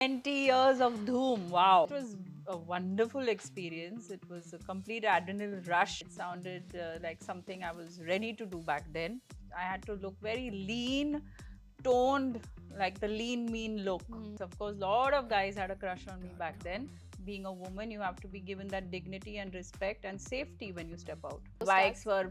20 years of Dhoom. Wow. It was a wonderful experience. It was a complete adrenaline rush. It sounded like something I was ready to do back then. I had to look very lean, toned, like the lean, mean look. Of course, a lot of guys had a crush on me back then. Being a woman, you have to be given that dignity and respect and safety when you step out. Bikes were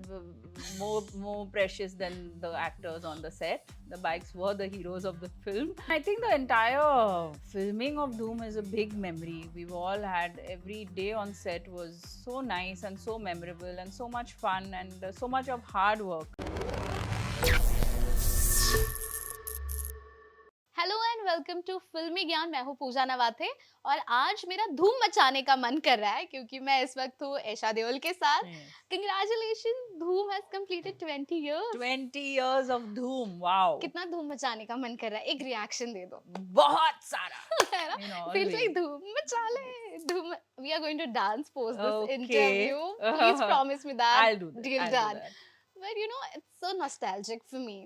more precious than the actors on the set. The bikes were the heroes of the film. I think the entire filming of Dhoom is a big memory. We've all had every day on set was so nice and so memorable and so much fun and so much of hard work. Hello and welcome to Filmi Gyan. मैं हूँ पूजा नवाथे और आज मेरा धूम मचाने का मन कर रहा है क्योंकि मैं इस वक्त हूँ ऐशा देओल के साथ। कंग्रेचुलेशन, धूम has completed 20 years. 20 years of Dhoom. Wow. कितना धूम मचाने का मन कर रहा है, एक रिएक्शन दे दो। बहुत सारा. है ना? You know, feels like always. Dhoom मचा ले। Dhoom, we are going to dance post this Okay. Interview. Please promise me that I'll do that. Deal I'll do done. that. But you know, it's so nostalgic for me.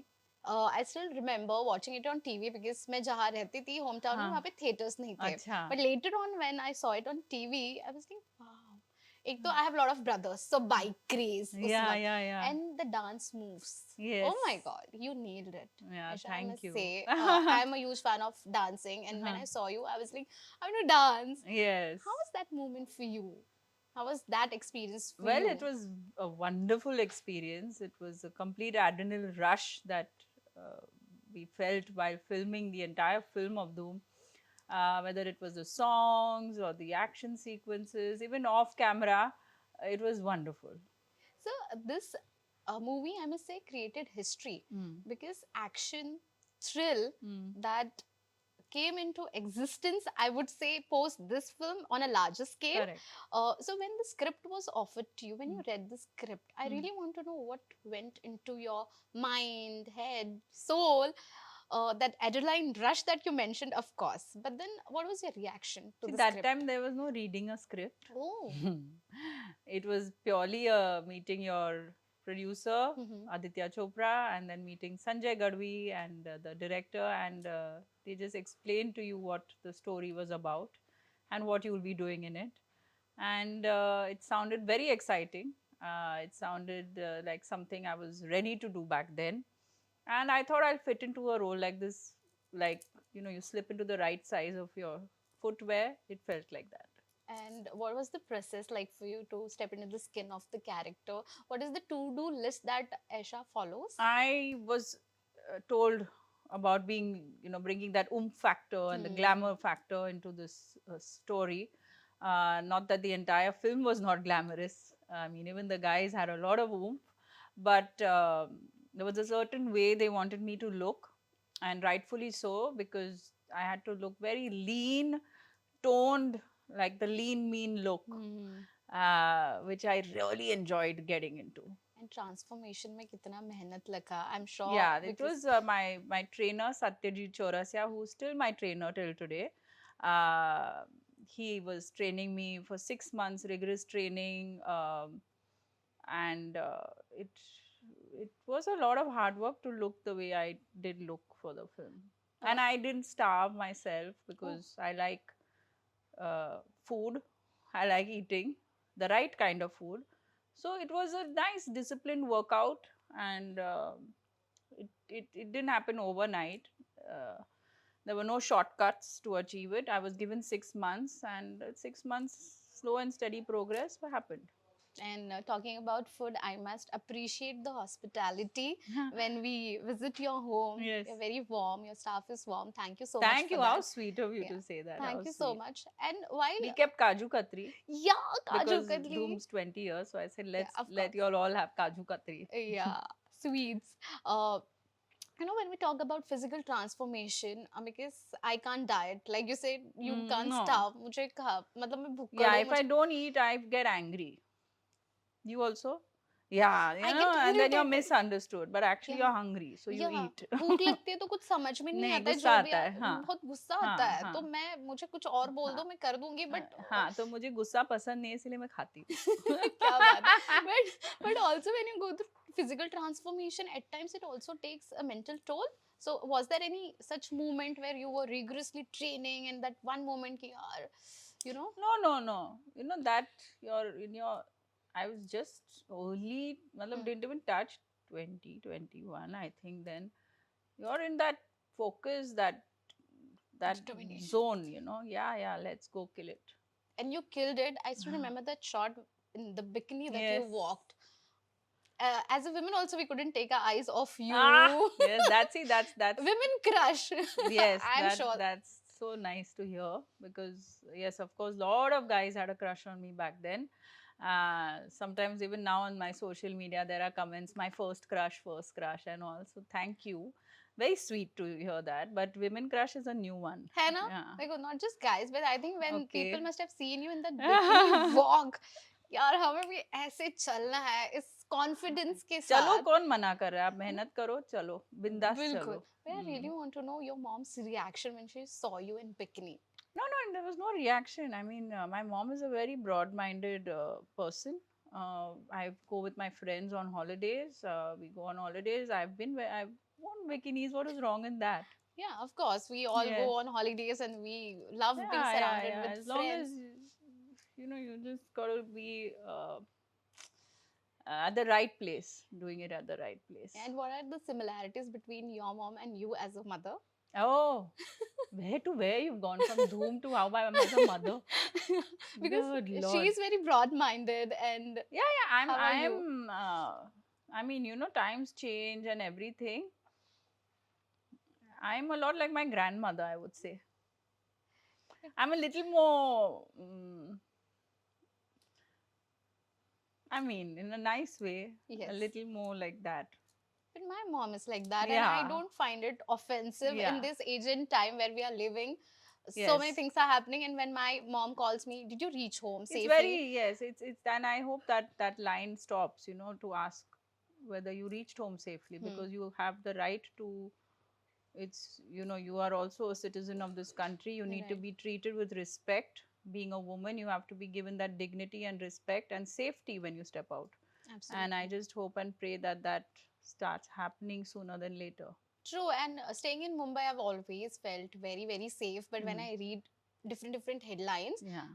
I still remember watching it on TV because मैं जहाँ रहती थी home town में हाँ. वहाँ पे theatres नहीं थे. अच्छा. But later on when I saw it on TV, I was like, wow. एक तो I have a lot of brothers, so bike craze उस Yeah, वक्त. yeah, yeah. And the dance moves. Yes. Oh my God, you nailed it. Yeah, Aisha, I thank must you. say, I'm a huge fan of dancing, and when Uh-huh. I saw you, I was like, I want to dance. Yes. How was that moment for you? How was that experience for Well, you? it was a wonderful experience. It was a complete adrenaline rush that we felt while filming the entire film of Doom. Whether it was the songs or the action sequences, even off camera, it was wonderful. So this movie, I must say, created history because action, thrill that came into existence, I would say, post this film on a larger scale. Correct. So when the script was offered to you, when you read the script, I really want to know what went into your mind, head, soul. That adrenaline rush that you mentioned, of course. But then, what was your reaction to See, the that script? time there was no reading a script. Oh. It was purely meeting your producer, Aditya Chopra, and then meeting Sanjay Gadvi and the director, and they just explained to you what the story was about and what you will be doing in it. And it sounded very exciting. It sounded like something I was ready to do back then. And I thought I'll fit into a role like this, like, you slip into the right size of your footwear. It felt like that. And what was the process like for you to step into the skin of the character? What is the to-do list that Aisha follows? I was told about bringing that factor and the glamour factor into this story. Not that the entire film was not glamorous. I mean, even the guys had a lot of but there was a certain way they wanted me to look, and rightfully so, because I had to look very lean, toned, like the lean, mean look, which I really enjoyed getting into. And transformation में कितना मेहनत लगा, I'm sure. Yeah, it was my trainer Satyajit Chaurasia, who's still my trainer till today. He was training me for 6 months, rigorous training, and it was a lot of hard work to look the way I did look for the film. And I didn't starve myself because I like food. I like eating the right kind of food. So it was a nice disciplined workout, and it didn't happen overnight. There were no shortcuts to achieve it. I was given 6 months, and 6 months slow and steady progress happened. And talking about food, I must appreciate the hospitality when we visit your home. Yes. You're very warm. Your staff is warm. Thank you so much. Thank you. For How that. sweet of you Yeah. to say that. Thank How you so sweet. much. And while We kept Kaju Katri. Yeah, Kaju Because Katli. Doom's 20 years, so I said of let course. you all have Kaju Katri. Yeah, sweets. You know, when we talk about physical transformation, because I can't diet, like you said, you can't No. starve. मुझे मतलब मैं भूखा Yeah, हूँ, if I don't eat, I get angry. You also? Yeah, I you get know, and then you're irritated. misunderstood, but actually Yeah. you're hungry, so you Yeah, eat. भूख लगती है तो कुछ समझ में नहीं नहीं, आता है, गुस्सा जो भी आता है, हाँ. बहुत गुस्सा हाँ, आता है, हाँ. तो मुझे कुछ और बोल दो, मैं कर दूंगी, बट हाँ, तो मुझे गुस्सा पसंद नहीं है, इसलिए मैं खाती हूँ. क्या बात है. But also when you go through physical transformation, at times it also takes a mental toll. So was there any such moment where you were rigorously training and that one moment ki yaar, you know? No, no, no. You know that you're in your. I was just early. Matlab, Hmm. didn't even touch 20, 21. I think then you're in that focus, that Determination. zone. You know. Yeah, yeah. Let's go kill it. And you killed it. I still remember that shot in the bikini that you Yes. walked. As a women also we couldn't take our eyes off Ah, you. yes. That's it. That's Women crush. yes. I'm sure. That's so nice to hear because yes, of course, lot of guys had a crush on me back then. Sometimes even now on my social media there are comments, my first crush and all. So thank you. Very sweet to hear that. But women crush is a new one. है ना? Yeah. Like not just guys, but I think when people Okay. must have seen you in that bikini walk, यार हमें भी ऐसे चलना है इस confidence के चलो साथ. कौन मना कर रहा है, आप मेहनत करो, चलो बिंदास बिल्कुल. चलो. But I really Hmm. want to know your mom's reaction when she saw you in bikini. No, no, there was no reaction. I mean, my mom is a very broad-minded person. I go with my friends on holidays. We go on holidays. I've worn bikinis. What is wrong in that? Yeah, of course. We all Yes. go on holidays and we love being Yeah, yeah, surrounded yeah. with As long as friends. you just gotta be at the right place, doing it at the right place. And what are the similarities between your mom and you as a mother? Oh, where to where you've gone from Dhoom to how I'm as a mother? Because Good she Lord. is very broad-minded and Yeah, yeah. how are you? I mean, times change and everything. I'm a lot like my grandmother, I would say. I'm a little more, I mean, in a nice way, a Yes. little more like that. But my mom is like that, and I Yeah, don't find it offensive in yeah, this age and time where we are living. So many yes. things are happening, and when my mom calls me, "Did you reach home It's safely?" very, yes, and I hope that that line stops, to ask whether you reached home safely Hmm. because you have the right to. You are also a citizen of this country. You need to Right. be treated with respect. Being a woman, you have to be given that dignity and respect and safety when you step out. And I Absolutely. just hope and pray that that starts happening sooner than later. True, and staying in Mumbai, I've always felt very, very safe. But when Mm. I read different headlines, Yeah.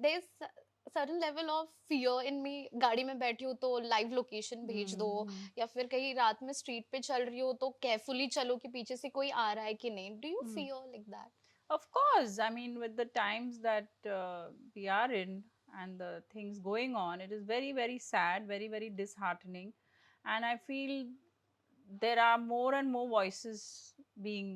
there's a certain level of fear in me. गाड़ी में बैठी हो तो live location भेज दो, Mm. या फिर कहीं रात में स्ट्रीट पे चल रही हो तो केयरफुली चलो कि पीछे से कोई आ रहा है कि नहीं. Do you Mm. Feel like that? Of course, I mean, with the times that we are in and the things going on, it is very, very sad, very, very disheartening. And I feel there are more and more voices being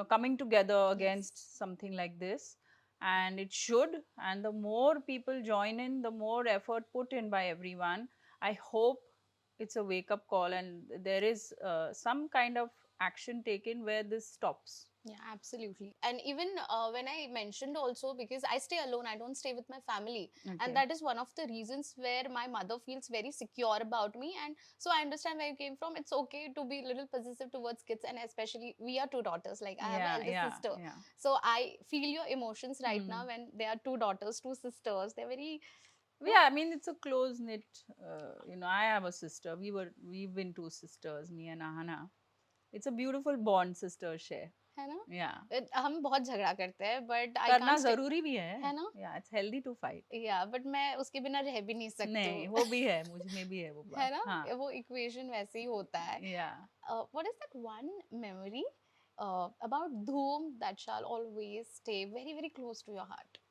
coming together Yes. against something like this, and it should. And the more people join in, the more effort put in by everyone. I hope it's a wake up call and there is some kind of action taken where this stops. Yeah, absolutely. And even when I mentioned also, because I stay alone, I don't stay with my family. And Okay. that is one of the reasons where my mother feels very secure about me. And so I understand where you came from. It's okay to be a little possessive towards kids. And especially, we are two daughters. Like, I have an Yeah, elder yeah, sister. yeah. So I feel your emotions right now Hmm. when there are two daughters, two sisters. They're very, Yeah, I mean it's a close knit. I have a sister. We've been two sisters, me and Ahana. It's a beautiful bond sister share. है ना? Yeah. हम बहुत झगड़ा करते हैं, but I करना can't stay. जरूरी भी है. है ना? Yeah, it's healthy to fight. या बट मैं उसके बिना रह भी नहीं सकती नहीं, हूँ. वो भी है, मुझ में भी है वो है बात. ना? हाँ. वो इक्वेशन वैसे ही होता है. Yeah. What is that one memory about Dhoom that shall always stay very, very close to your heart?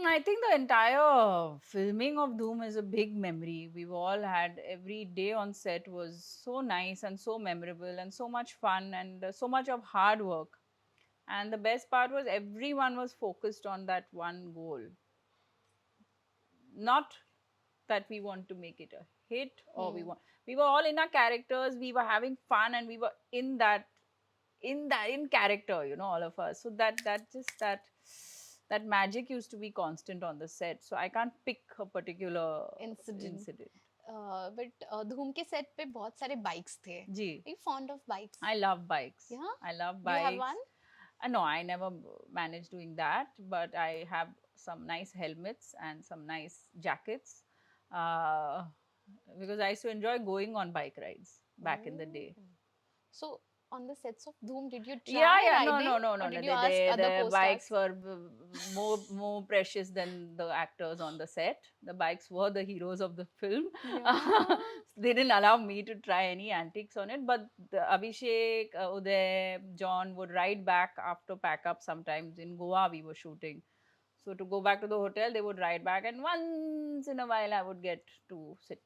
I think the entire filming of Doom is a big memory. We've all had every day on set was so nice and so memorable and so much fun and so much of hard work. And the best part was everyone was focused on that one goal. Not that we want to make it a hit or Hmm. we were all in our characters, we were having fun and we were in character, all of us. So that magic used to be constant on the set. So I can't pick a particular Incident. incident. But धूम के set पे बहुत सारे bikes थे. Gee, Are you fond of bikes? I love bikes. Yeah? I love Do you have bikes. one? No, I never managed doing that, but I have some nice helmets and some nice jackets uh, because I used to enjoy going on bike rides. back in the day. Oh. So on the sets of Dhoom, did you Yeah, try yeah, no, riding, no, no, or no, no. did you ask other The co-stars? bikes were more precious than the actors on the set. The bikes were the heroes of the film. Yeah. They didn't allow me to try any antiques on it, but Abhishek, Uday, John would ride back after pack up. Sometimes in Goa we were shooting, so to go back to the hotel, they would ride back, and once in a while I would get to sit.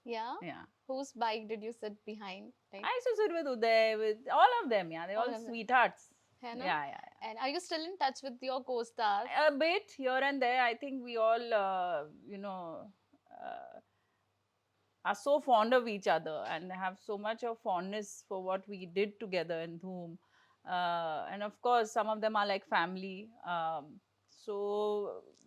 Yeah. Yeah. Whose bike did you sit behind? Like I used to sit with Uday, with all of them. Yeah, they're all all of them. sweethearts. है ना? Yeah, yeah, yeah. And are you still in touch with your co-stars? A bit here and there. I think we all, uh, are so fond of each other and have so much of fondness for what we did together in Dhoom. And of course, some of them are like family.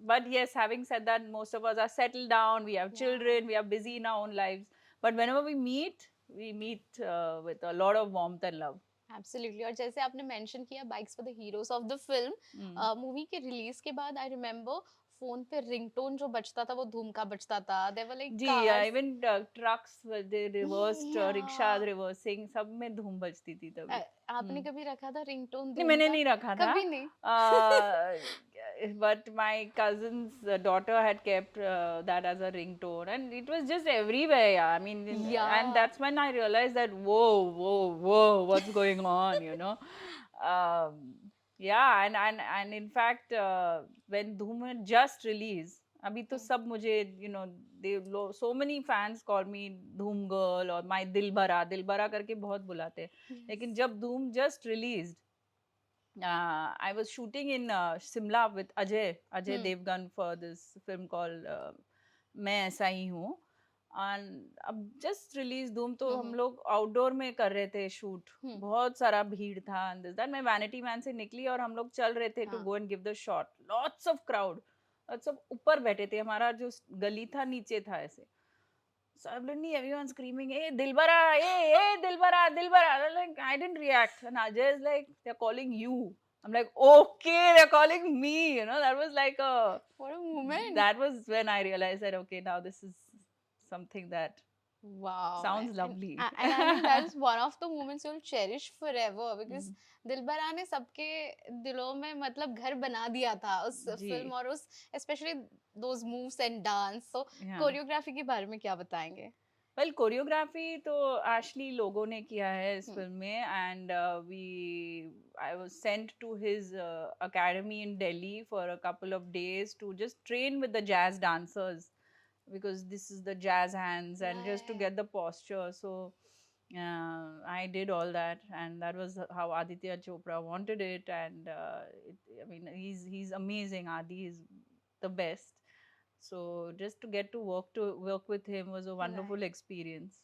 But yes, having said that, most of us are settled down. We have Yeah. children. We are busy in our own lives. But whenever we meet with a lot of warmth and love. Absolutely. और जैसे आपने mention किया bikes were the heroes of the film, Mm. Movie के release के बाद I remember phone पे ringtone जो बजता था वो धूम का बजता था. There were like जी cars. Even trucks they reversed rickshaws Yeah. Reversing सब में धूम बजती थी तभी. आपने कभी रखा था रिंगटोन नहीं धूम मैंने का? नहीं रखा था. कभी नहीं. But my cousin's daughter had kept that as a ringtone, and it was just everywhere. Yeah. I mean, Yeah. and that's when I realized that whoa, what's going on? You know. Yeah, and in fact, when Dhoom had just released, अभी तो सब मुझे so many fans call me Dhoom girl or my दिलबरा करके बहुत बुलाते हैं. लेकिन जब Dhoom just released, I was shooting in Simla with Ajay Devgan for this film called मैं ऐसा ही हूँ. And अब just release धूम तो हम लोग outdoor में कर रहे थे shoot. बहुत सारा भीड़ था and this that. मैं Vanity Man से निकली और हम लोग चल रहे थे to go and give the shot. Lots of crowd. और सब ऊपर बैठे थे. हमारा जो गली था नीचे था ऐसे. Suddenly everyone screaming, hey Dilbara, hey Dilbara. Like, I didn't react. And Ajay is like, they're calling you. I'm like, okay, they're calling me. That was like What a moment. That was when I realized that, okay, now this is something that Wow. sounds lovely. And I think that is one of the moments you'll cherish forever because दिलबरा ने सबके दिलों में मतलब घर बना दिया था उस फिल्म और उस especially those moves and dance. So choreography के बारे में क्या बताएंगे? Well, choreography तो Ashley लोगों ने किया है इस फिल्म में and I was sent to his academy in Delhi for a couple of days to just train with the jazz dancers because this is the jazz hands and just to get the posture. So I did all that and that was how Aditya Chopra wanted it and I mean he's amazing. Adi is the best. So just to get to work with him was a wonderful experience.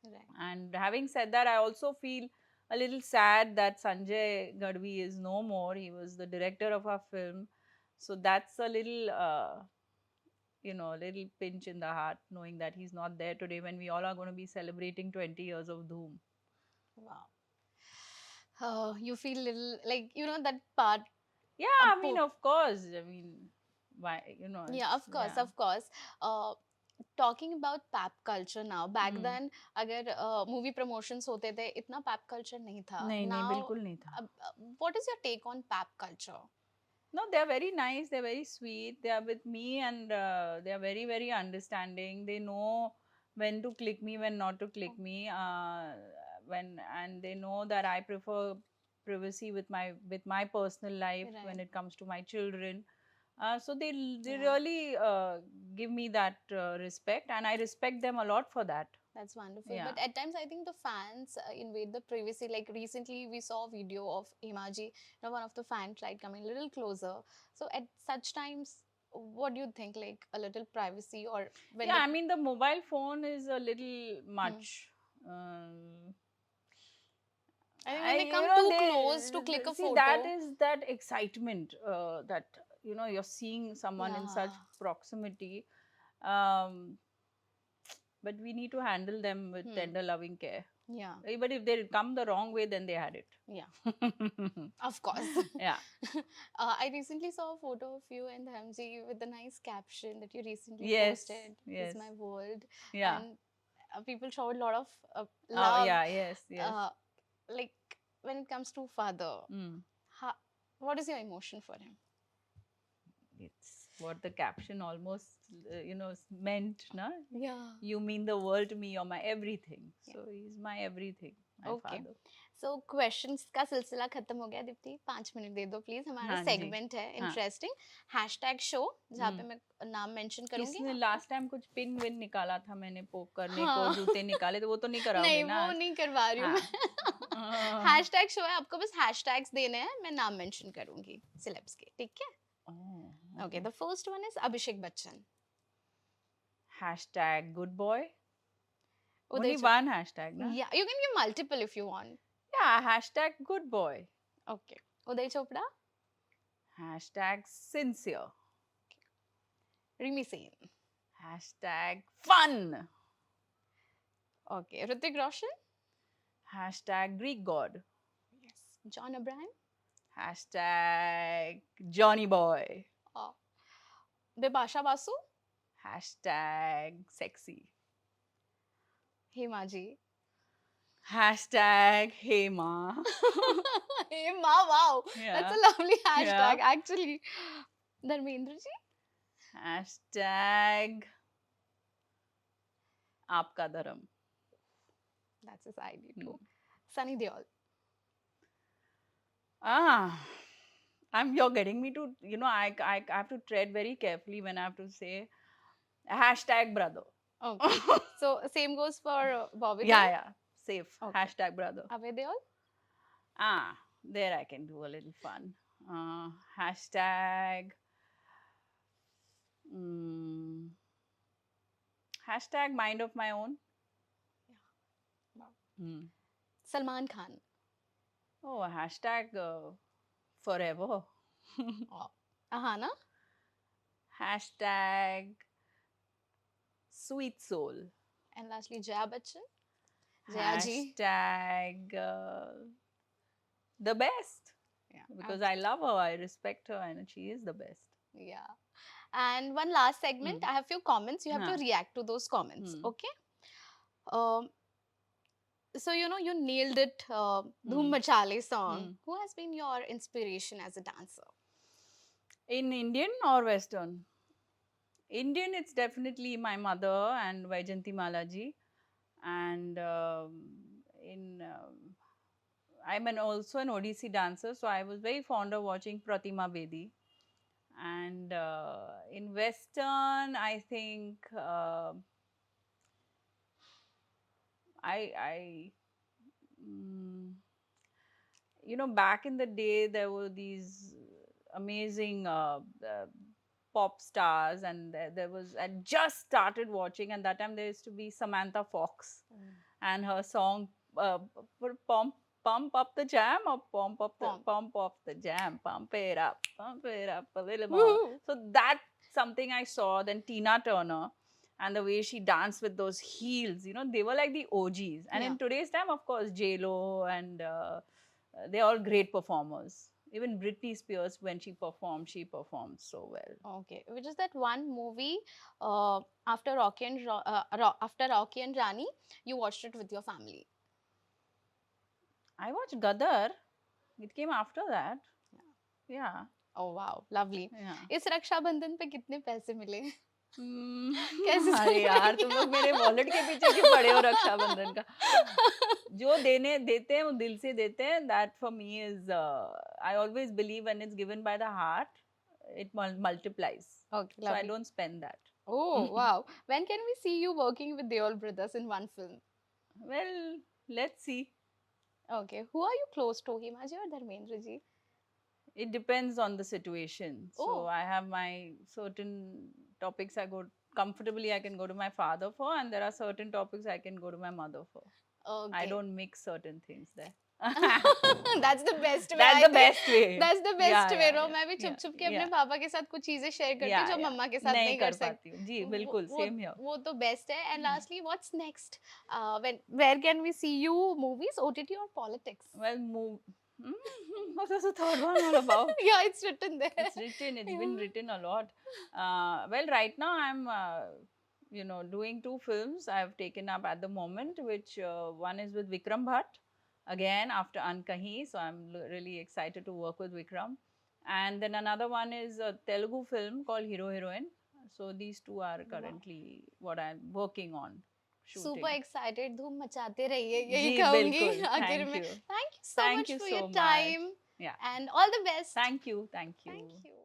Right. And having said that, I also feel a little sad that Sanjay Gadvi is no more. He was the director of our film. So that's a little, a little pinch in the heart knowing that he's not there today when we all are going to be celebrating 20 years of Dhoom. Wow. You feel little like, that part. Yeah, I mean, of course. I mean, why, Yeah, of course. Talking about pap culture now, back then अगर movie promotions होते थे इतना pap culture नहीं था. नहीं Now, बिल्कुल नहीं था. What is your take on pap culture? No, they're very nice. They're very sweet. They are with me and they are very, very understanding. They know when to click me, when not to click me. And they know that I prefer privacy with my personal life when it comes to my children. So they really give me that respect, and I respect them a lot for that. That's wonderful. But at times, I think the fans invade the privacy. Like recently, we saw a video of Imaji. One of the fans tried coming a little closer. So at such times, what do you think? Like a little privacy or when? Yeah, I mean the mobile phone is a little much. I think when they come too close to click a photo. That is that excitement that you're seeing someone in such proximity. But we need to handle them with tender, loving care. Yeah. But if they come the wrong way, then they had it. Yeah. Of course. Yeah. I recently saw a photo of you and Dhamji with a nice caption that you recently posted. Yes. Is my world. Yeah. And people show a lot of Oh, love. yeah, yes, yes. Like when it comes to father, Mm. what is your emotion for him? It's what the caption almost, meant, na? Yeah. You mean the world to me, you're my everything. Yeah. So he's my everything, my okay father. So questions का सिलसिला खत्म हो गया Deepti 5 minute दे दो please हमारा हाँ जी, segment है हाँ। इंटरेस्टिंग हैशटैग शो जहाँ पे हम्म। मैं नाम मेंशन करूंगी किसने आपका लास्ट टाइम कुछ पिन विन निकाला था मैंने पोक करने को, हाँ जूते निकाले, तो वो तो नहीं कराओगे नहीं ना वो आज? नहीं करवा रही हूँ हाँ। मैं हैशटैग शो है आपको बस हैशटैग्स देने हैं मैं नाम मेंशन करूंगी सिलेब्स के ठीक है okay Okay. The first one is Abhishek Bachchan Hashtag good boy. Uday Only one hashtag, na? या you can give multiple if you want Yeah, hashtag good boy. Okay Uday Chopra Hashtag sincere. Rimi Sen Hashtag fun. Okay Hrithik Roshan Hashtag Greek god. Yes John Abraham Hashtag Johnny boy. Bipasha Basu Hashtag sexy. Hema ji Hashtag hey ma. Hema wow Yeah. That's a lovely hashtag actually Dharmendra ji Hashtag आपका धर्म. That's his ID to Sunny Deol You're getting me to, I have to tread very carefully when I have to say hashtag brother. Okay so same goes for Bobby Yeah, safe. Okay. Hashtag brother. Abhay Deol There I can do a little fun. Hashtag hashtag mind of my own. Wow. Hmm. Salman Khan Oh, hashtag forever. हाँ ना Hashtag sweet soul. And lastly Jaya Bachchan Jaya ji Hashtag the best. Because I love her, I respect her, and she is the best. yeah and one last segment I have few comments you have to Haan. react to those comments Hmm. okay so you nailed it Dhoom Machale song who has been your inspiration as a dancer In Indian or Western? Indian, it's definitely my mother and Vaijanti Malaji. And I'm also an Odissi dancer, so I was very fond of watching Pratima Bedi. And in Western, I think back in the day, there were these amazing pop stars, and I just started watching, and that time there used to be Samantha Fox and her song pump up the jam, or pump up the jam, pump it up a little more. Woo. So that's something I saw. Then Tina Turner, and the way she danced with those heels, they were like the OGs. And in today's time, of course, J-Lo and they're all great performers. Even Britney Spears, when she performed so well. Okay, which is that one movie after Rocky and Rani, you watched it with your family. I watched Gadar. It came after that. Yeah. Oh wow, lovely. Yeah. इस रक्षाबंधन पे कितने पैसे मिले? कैसे अरे यार तुम लोग मेरे वॉलेट के पीछे क्यों पड़े हो रक्षाबंधन का जो देते हैं वो दिल से देते हैं that for me is I always believe when it's given by the heart it multiplies. Okay, so I lovely. don't spend that. Oh wow, when can we see you working with Deol brothers in one film? Well, let's see. Okay, who are you close to, Himaji or Dharmendra ji? It depends on the situation. So Oh. I have my certain topics I go comfortably I can go to my father for, and there are certain topics I can go to my mother for. Okay. I don't mix certain things there. That's the best way. That's the best way. That's the best way. Yeah, मैं भी yeah, छुप के अपने yeah. पापा के साथ कुछ चीजें शेयर करती हूँ जो मम्मा के साथ नहीं कर सकती हूँ जी बिल्कुल same here. वो तो बेस्ट है. And lastly, what's next? Where can we see you? Movies, OTT or politics? Well, what was the third one all about? Yeah, it's written there. It's been written a lot. Well, right now I'm doing two films I've taken up at the moment, which one is with Vikram Bhatt, again after Ankahi. So I'm really excited to work with Vikram. And then another one is a Telugu film called Hero Heroine. So these two are Wow. currently what I'm working on shooting. Super excited, धूम मचाते रहिए यही जी कहूंगी बिल्कुल. आखिर Thank में. you. Thank you so Thank much you for so your much. time Yeah. and all the best. Thank you. Thank you. Thank you.